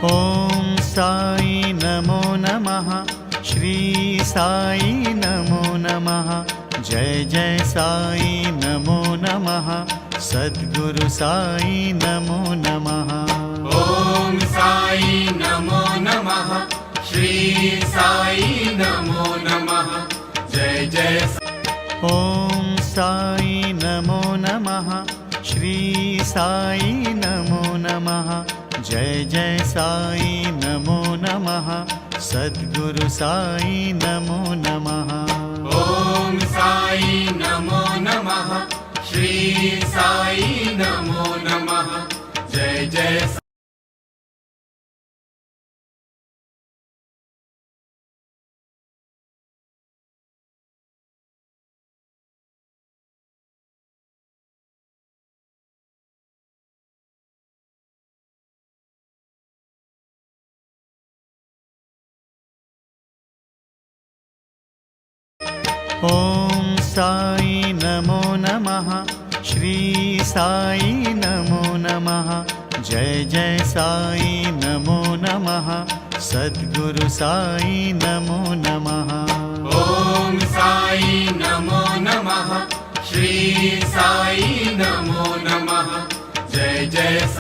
ॐ साई नमो नमः। श्री साई नमो नमः। जय जय साई नमो नमः। सद्गुरु साई नमो नमः। ॐ साई नमो नमः। श्री साई नमो नमः। जय जय ॐ साई नमो नमः। श्री साई नमो नमः। जय जय साई नमो नमः। सद्गुरु साई नमो नमः। ॐ साई नमो नमः। श्री साई नमो नमः। जय जय ॐ साई नमो नमः। श्री साई नमो नमः। जय जय साई नमो नमः। सद्गुरु साई नमो नमः। ॐ साई नमो नमः। श्री साई नमो नमः। जय जय